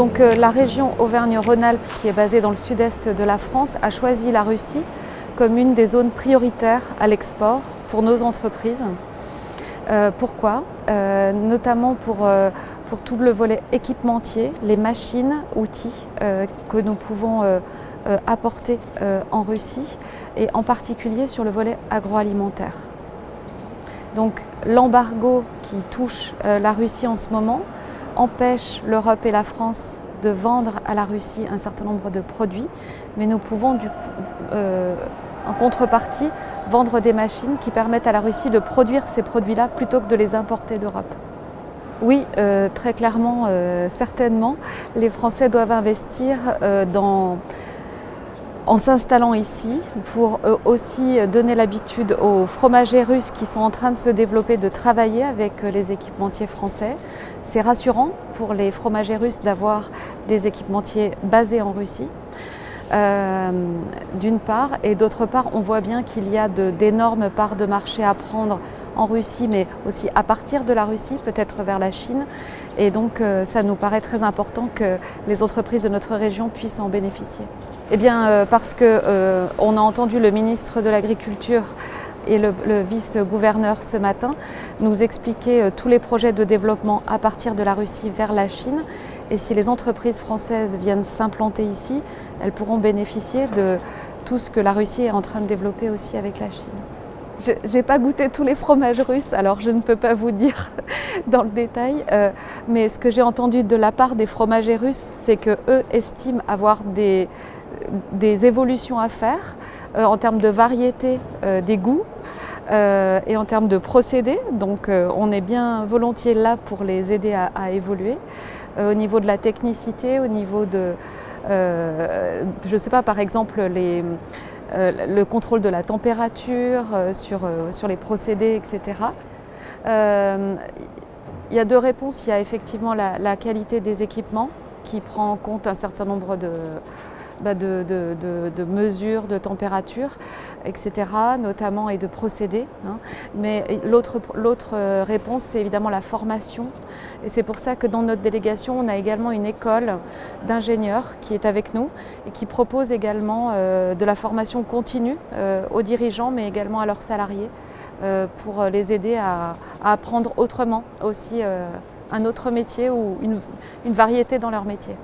La région Auvergne-Rhône-Alpes, qui est basée dans le sud-est de la France, a choisi la Russie comme une des zones prioritaires à l'export pour nos entreprises. Pourquoi notamment pour tout le volet équipementier, les machines, outils que nous pouvons apporter en Russie et en particulier sur le volet agroalimentaire. Donc l'embargo qui touche la Russie en ce moment empêche l'Europe et la France de vendre à la Russie un certain nombre de produits, mais nous pouvons du coup, en contrepartie, vendre des machines qui permettent à la Russie de produire ces produits-là plutôt que de les importer d'Europe. Oui, très clairement, certainement, les Français doivent investir en s'installant ici pour aussi donner l'habitude aux fromagers russes qui sont en train de se développer de travailler avec les équipementiers français. C'est rassurant pour les fromagers russes d'avoir des équipementiers basés en Russie. D'une part, et d'autre part, on voit bien qu'il y a d'énormes parts de marché à prendre en Russie, mais aussi à partir de la Russie, peut-être vers la Chine. Et donc, ça nous paraît très important que les entreprises de notre région puissent en bénéficier. Eh bien, parce qu'on a entendu le ministre de l'Agriculture et le vice-gouverneur ce matin nous expliquer tous les projets de développement à partir de la Russie vers la Chine. Et si les entreprises françaises viennent s'implanter ici, elles pourront bénéficier de tout ce que la Russie est en train de développer aussi avec la Chine. Je n'ai pas goûté tous les fromages russes, alors je ne peux pas vous dire dans le détail, mais ce que j'ai entendu de la part des fromagers russes, c'est qu'eux estiment avoir des évolutions à faire en termes de variété des goûts et en termes de procédés. Donc on est bien volontiers là pour les aider à évoluer au niveau de la technicité, au niveau de, je ne sais pas, par exemple le contrôle de la température sur les procédés, etc. Il y a deux réponses. Il y a effectivement la qualité des équipements qui prend en compte un certain nombre de mesures de température, etc., notamment, et de procédés. Mais l'autre réponse, c'est évidemment la formation. Et c'est pour ça que dans notre délégation, on a également une école d'ingénieurs qui est avec nous et qui propose également de la formation continue aux dirigeants, mais également à leurs salariés, pour les aider à apprendre autrement aussi un autre métier ou une variété dans leur métier.